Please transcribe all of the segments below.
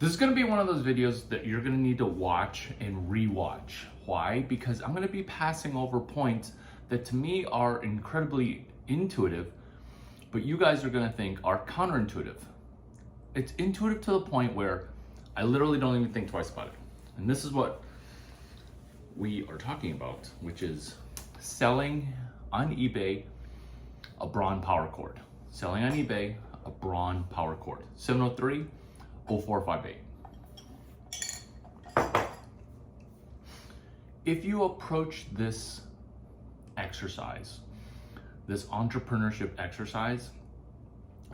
This is going to be one of those videos that you're going to need to watch and rewatch. Why? Because I'm going to be passing over points that to me are incredibly intuitive, but you guys are going to think are counterintuitive. It's intuitive to the point where I literally don't even think twice about it. And this is what we are talking about, which is selling on eBay a Braun power cord. Selling on eBay a Braun power cord. 703-0458. If you approach this exercise, this entrepreneurship exercise,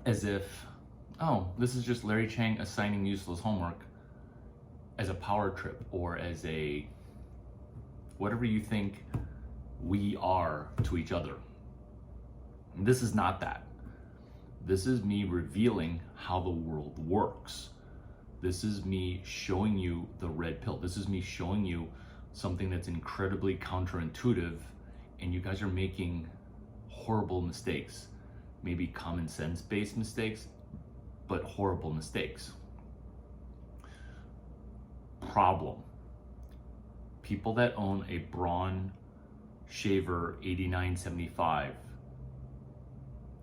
as if, oh, this is just Larry Chang assigning useless homework, as a power trip or as a whatever you think we are to each other. This is not that. This is me revealing how the world works. This is me showing you the red pill. This is me showing you something that's incredibly counterintuitive, and you guys are making horrible mistakes. Maybe common sense based mistakes, but horrible mistakes. Problem. People that own a Braun shaver 8975,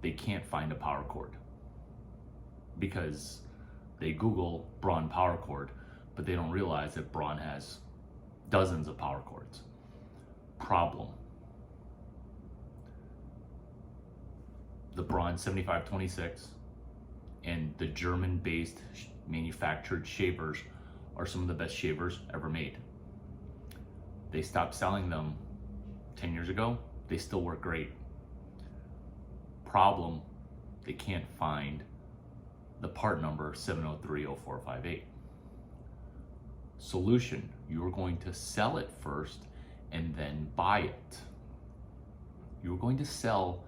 they can't find a power cord because they Google Braun power cord, but they don't realize that Braun has dozens of power cords. Problem. The Braun 7526 and the German-based manufactured shavers are some of the best shavers ever made. They stopped selling them 10 years ago. They still work great. Problem, they can't find the part number 703-0458. Solution, you're going to sell it first and then buy it. You're going to sell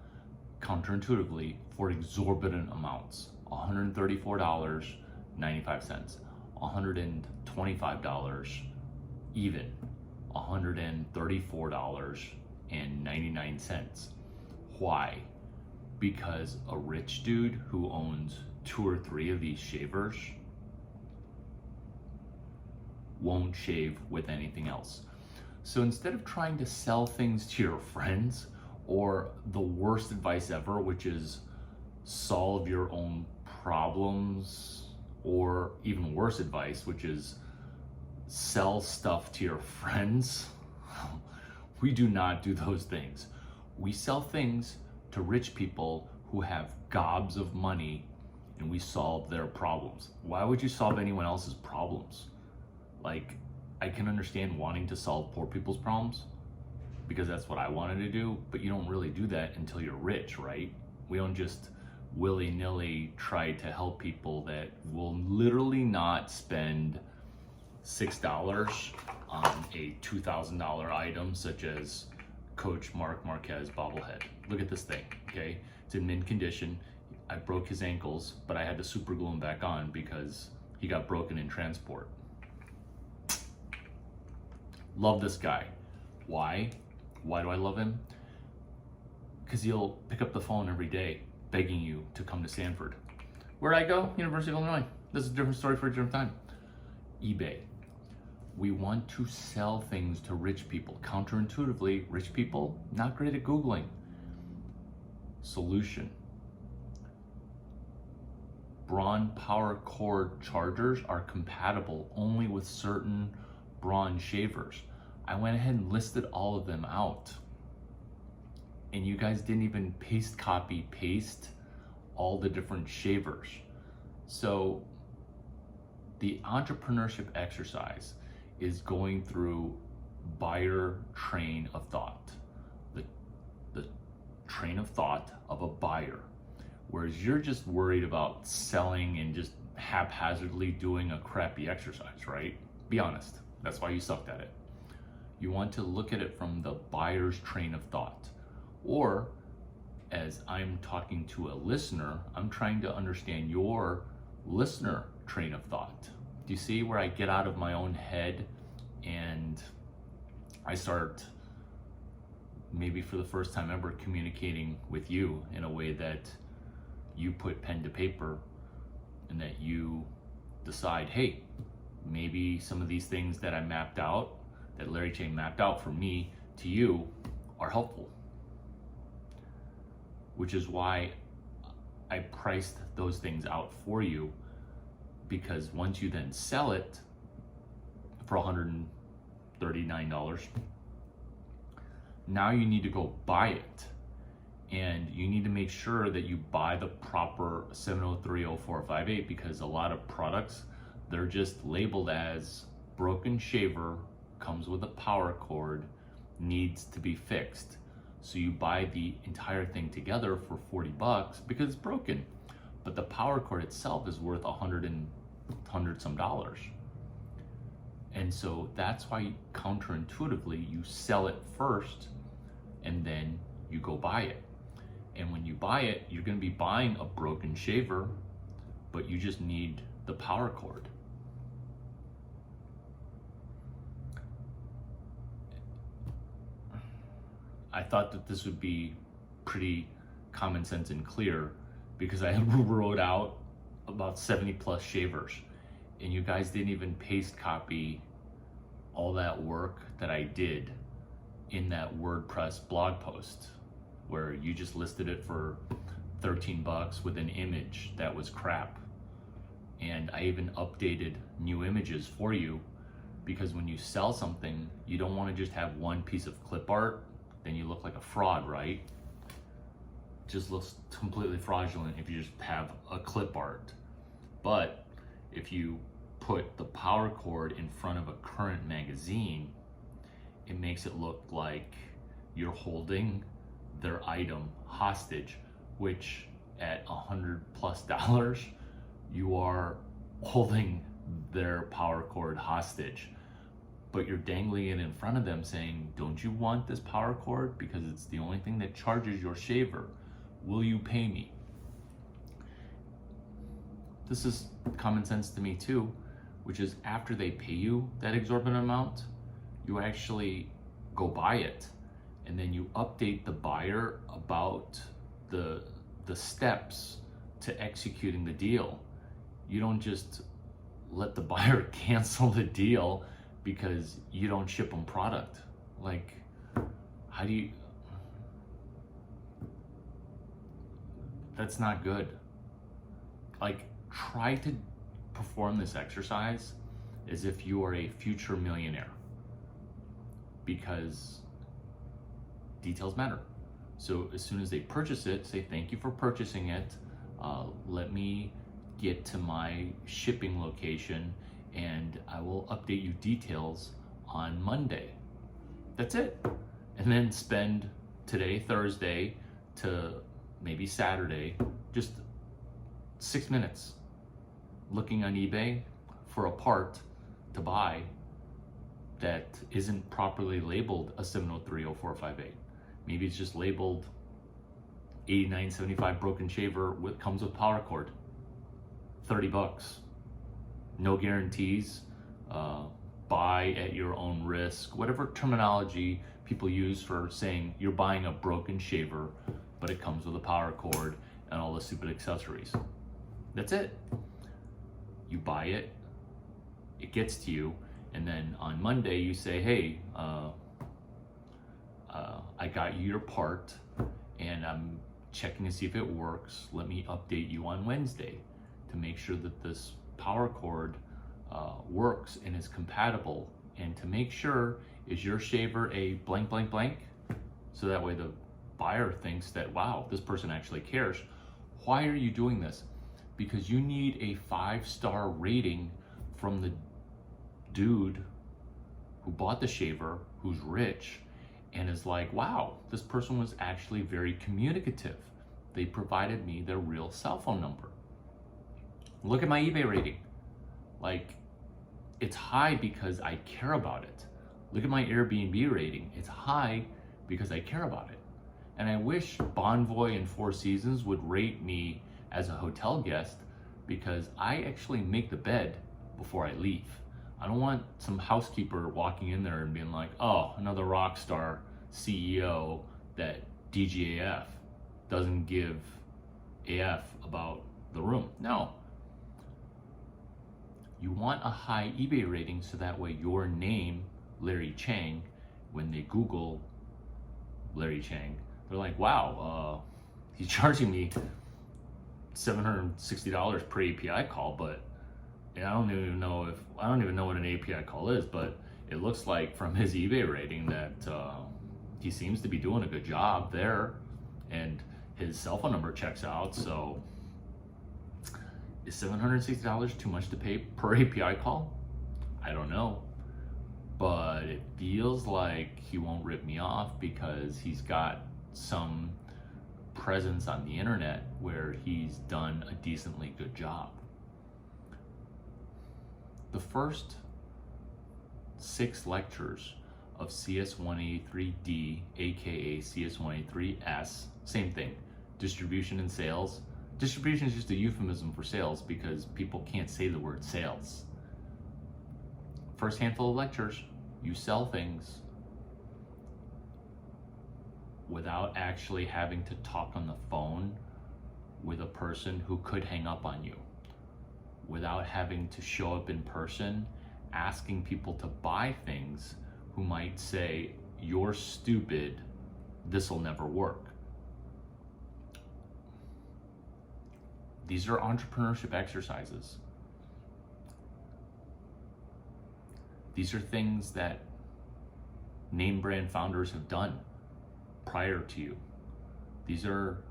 counterintuitively for exorbitant amounts. $134.95, $125 even, $134.99. Why? Because a rich dude who owns 2 or 3 of these shavers won't shave with anything else. So instead of trying to sell things to your friends, or the worst advice ever, which is solve your own problems, or even worse advice, which is sell stuff to your friends, we do not do those things. We sell things to rich people who have gobs of money, and we solve their problems. Why would you solve anyone else's problems? Like, I can understand wanting to solve poor people's problems because that's what I wanted to do, but you don't really do that until you're rich, right? We don't just willy-nilly try to help people that will literally not spend $6 on a $2,000 item such as Coach Marc Marquez bobblehead. Look at this thing, okay? It's in mint condition. I broke his ankles, but I had to super glue him back on because he got broken in transport. Love this guy. Why? Why do I love him? Because he'll pick up the phone every day begging you to come to Stanford. Where'd I go? University of Illinois. This is a different story for a different time. eBay. We want to sell things to rich people. Counterintuitively, rich people, not great at Googling. Solution. Braun power cord chargers are compatible only with certain Braun shavers. I went ahead and listed all of them out. And you guys didn't even copy paste all the different shavers. So the entrepreneurship exercise is going through buyer train of thought. The train of thought of a buyer. Whereas you're just worried about selling and just haphazardly doing a crappy exercise, right? Be honest. That's why you sucked at it. You want to look at it from the buyer's train of thought. Or, as I'm talking to a listener, I'm trying to understand your listener train of thought. Do you see where I get out of my own head and I start, maybe for the first time ever, communicating with you in a way that you put pen to paper and that you decide, hey, maybe some of these things that I mapped out, that Larry Chang mapped out for me to you, are helpful. Which is why I priced those things out for you, because once you then sell it for $139, now you need to go buy it. And you need to make sure that you buy the proper 7030458, because a lot of products, they're just labeled as broken shaver, comes with a power cord, needs to be fixed. So you buy the entire thing together for 40 bucks because it's broken. But the power cord itself is worth $100 some dollars. And so that's why counterintuitively you sell it first and then you go buy it. And when you buy it, you're going to be buying a broken shaver, but you just need the power cord. I thought that this would be pretty common sense and clear, because I wrote out about 70 plus shavers, and you guys didn't even paste copy all that work that I did in that WordPress blog post, where you just listed it for 13 bucks with an image that was crap. And I even updated new images for you, because when you sell something, you don't want to just have one piece of clip art, then you look like a fraud, right? It just looks completely fraudulent if you just have a clip art. But if you put the power cord in front of a current magazine, it makes it look like you're holding their item hostage, which at $100 plus, you are holding their power cord hostage. But you're dangling it in front of them saying, don't you want this power cord? Because it's the only thing that charges your shaver. Will you pay me? This is common sense to me too, which is after they pay you that exorbitant amount, you actually go buy it. And then you update the buyer about the steps to executing the deal. You don't just let the buyer cancel the deal because you don't ship them product. Like, how do you, that's not good. Like, try to perform this exercise as if you are a future millionaire, because details matter. So as soon as they purchase it, say, thank you for purchasing it. Let me get to my shipping location and I will update you details on Monday. That's it. And then spend today, Thursday, to maybe Saturday, just 6 minutes looking on eBay for a part to buy that isn't properly labeled a 7030458. Maybe it's just labeled 89.75 broken shaver comes with power cord. 30 bucks. No guarantees. Buy at your own risk. Whatever terminology people use for saying you're buying a broken shaver, but it comes with a power cord and all the stupid accessories. That's it. You buy it, it gets to you, and then on Monday you say, hey, I got you your part and I'm checking to see if it works. Let me update you on Wednesday to make sure that this power cord works and is compatible, and to make sure, is your shaver a blank blank blank, so that way the buyer thinks that, wow, this person actually cares. Why are you doing this? Because you need a 5-star rating from the dude who bought the shaver, who's rich, and is like, wow, this person was actually very communicative. They provided me their real cell phone number. Look at my eBay rating. Like, it's high because I care about it. Look at my Airbnb rating. It's high because I care about it. And I wish Bonvoy and Four Seasons would rate me as a hotel guest, because I actually make the bed before I leave. I don't want some housekeeper walking in there and being like, oh, another rock star CEO that DGAF doesn't give AF about the room. No. You want a high eBay rating so that way your name, Larry Chang, when they Google Larry Chang, they're like, wow, he's charging me $760 per API call, but I don't even know what an API call is, but it looks like from his eBay rating that he seems to be doing a good job there, and his cell phone number checks out. So is $760 too much to pay per API call? I don't know, but it feels like he won't rip me off because he's got some presence on the internet where he's done a decently good job. The first 6 lectures of CS183D, aka CS183S, same thing, distribution and sales. Distribution is just a euphemism for sales because people can't say the word sales. First handful of lectures, you sell things without actually having to talk on the phone with a person who could hang up on you, without having to show up in person, asking people to buy things who might say, you're stupid, this'll never work. These are entrepreneurship exercises. These are things that name brand founders have done prior to you. These are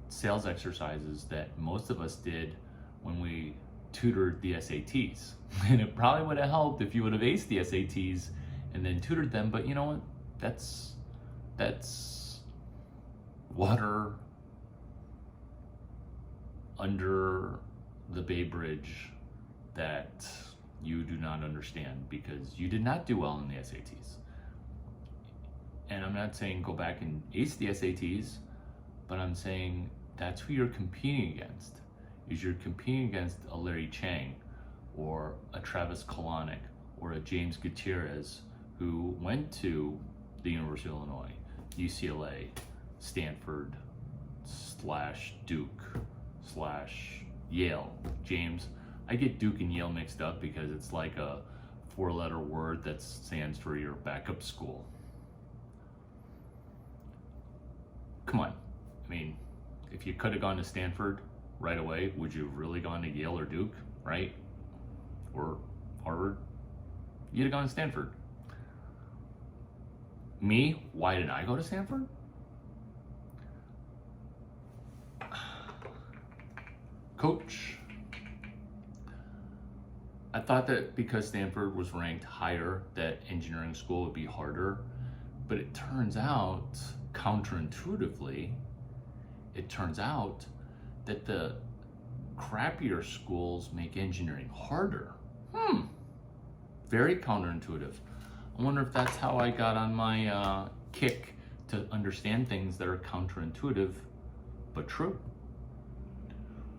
sales exercises that most of us did when we tutored the SATs. And it probably would have helped if you would have aced the SATs and then tutored them, but you know what? That's water under the Bay Bridge that you do not understand because you did not do well in the SATs. And I'm not saying go back and ace the SATs, but I'm saying that's who you're competing against. Is you're competing against a Larry Chang or a Travis Kalanick or a James Gutierrez who went to the University of Illinois, UCLA, Stanford / Duke / Yale. James, I get Duke and Yale mixed up because it's like a 4-letter word that stands for your backup school. Come on. I mean, if you could have gone to Stanford right away, would you have really gone to Yale or Duke, right? Or Harvard? You'd have gone to Stanford. Me, why did I go to Stanford? Coach, I thought that because Stanford was ranked higher, that engineering school would be harder, but it turns out, counterintuitively, it turns out that the crappier schools make engineering harder. Very counterintuitive. I wonder if that's how I got on my kick to understand things that are counterintuitive, but true.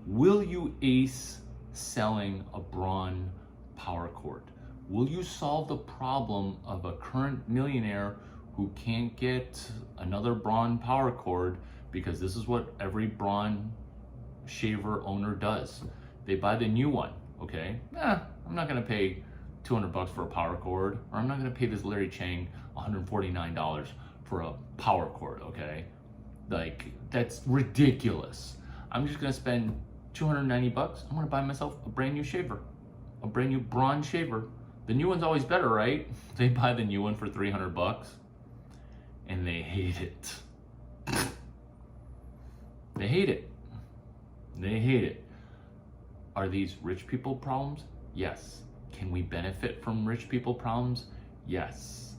Will you ace selling a Braun power cord? Will you solve the problem of a current millionaire who can't get another Braun power cord because this is what every Braun shaver owner does? They buy the new one, okay? I'm not gonna pay $200 for a power cord, or I'm not gonna pay this Larry Chang $149 for a power cord, okay? Like, that's ridiculous. I'm just gonna spend $290. I'm gonna buy myself a brand new shaver, a brand new Braun shaver. The new one's always better, right? They buy the new one for $300 and they hate it. They hate it. They hate it. Are these rich people problems? Yes. Can we benefit from rich people problems? Yes.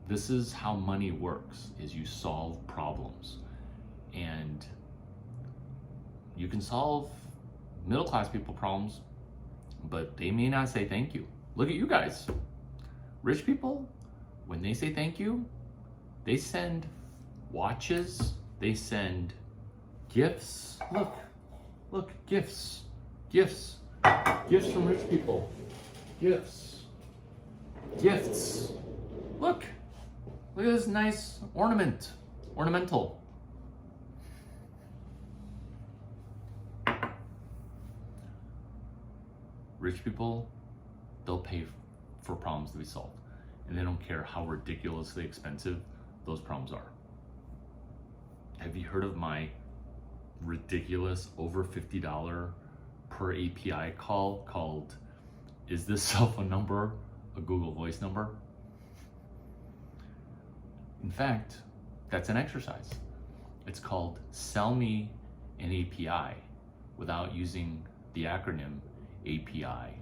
This is how money works, is you solve problems. And you can solve middle-class people problems, but they may not say thank you. Look at you guys. Rich people, when they say thank you, they send watches, they send gifts. Look, gifts from rich people. Gifts. Look at this nice ornamental. Rich people, they'll pay for problems to be solved, and they don't care how ridiculously expensive those problems are. Have you heard of my ridiculous over $50 per API call called, is this cell phone number a Google Voice number? In fact, that's an exercise. It's called Sell Me an API without using the acronym API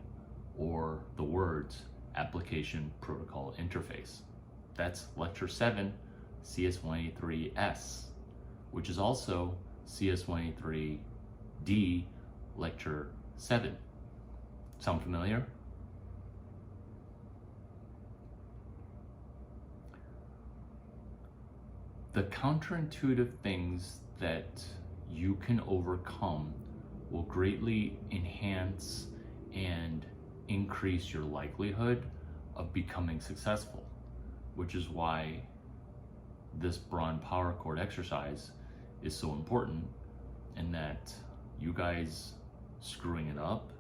or the words Application Protocol Interface. That's Lecture 7, CS183S, which is also CS183D, Lecture 7. Sound familiar? The counterintuitive things that you can overcome will greatly enhance and increase your likelihood of becoming successful, which is why this Braun power cord exercise is so important, and that you guys screwing it up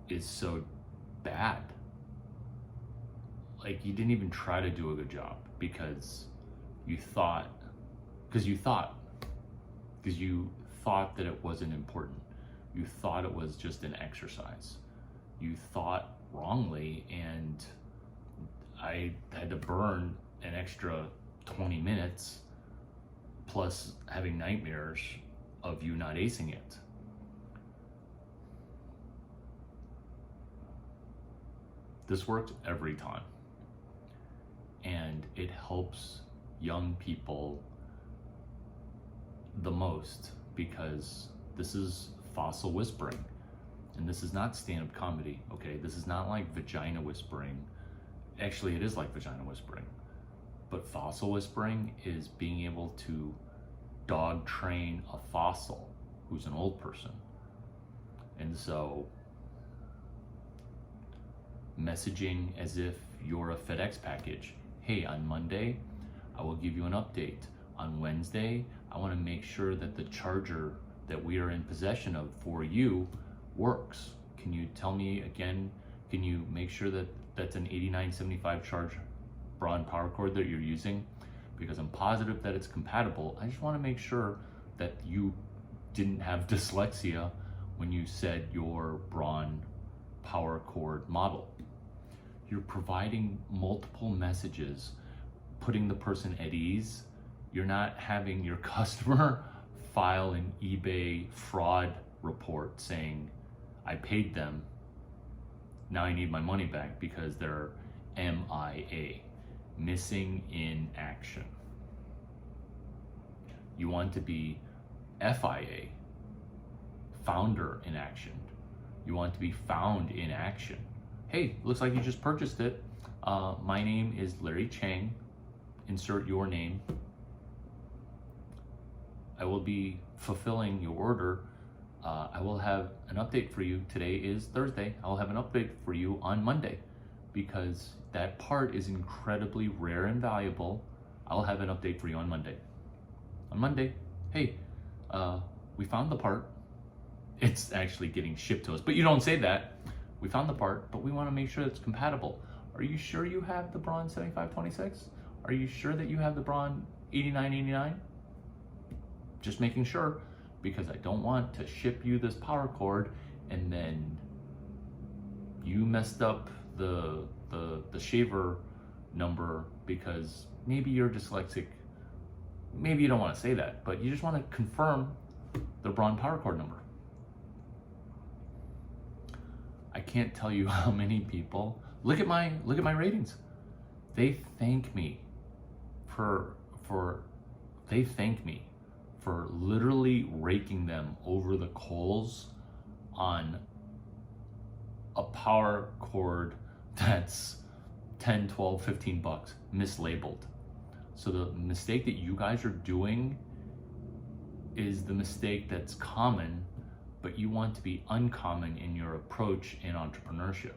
is so bad. Like, you didn't even try to do a good job because you thought that it wasn't important. You thought it was just an exercise. You thought wrongly, and I had to burn an extra 20 minutes plus having nightmares of you not acing it. This works every time, and it helps young people the most because this is fossil whispering, and this is not stand-up comedy, okay? This is not like vagina whispering. Actually, it is like vagina whispering, but fossil whispering is being able to dog train a fossil who's an old person. And so messaging as if you're a FedEx package. Hey, on Monday, I will give you an update. On Wednesday, I want to make sure that the charger that we are in possession of for you works. Can you tell me again, can you make sure that that's an 8975 charge Braun power cord that you're using? Because I'm positive that it's compatible. I just want to make sure that you didn't have dyslexia when you said your Braun power cord model. You're providing multiple messages, putting the person at ease. You're not having your customer file an eBay fraud report saying, I paid them, now I need my money back, because they're MIA, missing in action. You want to be FIA, founder in action. You want to be found in action. Hey, looks like you just purchased it. My name is Larry Chang. Insert your name. I will be fulfilling your order. I will have an update for you. Today is Thursday. I'll have an update for you on Monday, because that part is incredibly rare and valuable. I'll have an update for you on Monday. On Monday, hey, we found the part. It's actually getting shipped to us, but you don't say that. We found the part, but we want to make sure it's compatible. Are you sure you have the Braun 7526? Are you sure that you have the Braun 8989? Just making sure, because I don't want to ship you this power cord and then you messed up the shaver number because maybe you're dyslexic. Maybe you don't want to say that, but you just want to confirm the Braun power cord number. I can't tell you how many people look at my ratings. They thank me for literally raking them over the coals on a power cord that's 10, 12, 15 bucks, mislabeled. So the mistake that you guys are doing is the mistake that's common, but you want to be uncommon in your approach in entrepreneurship.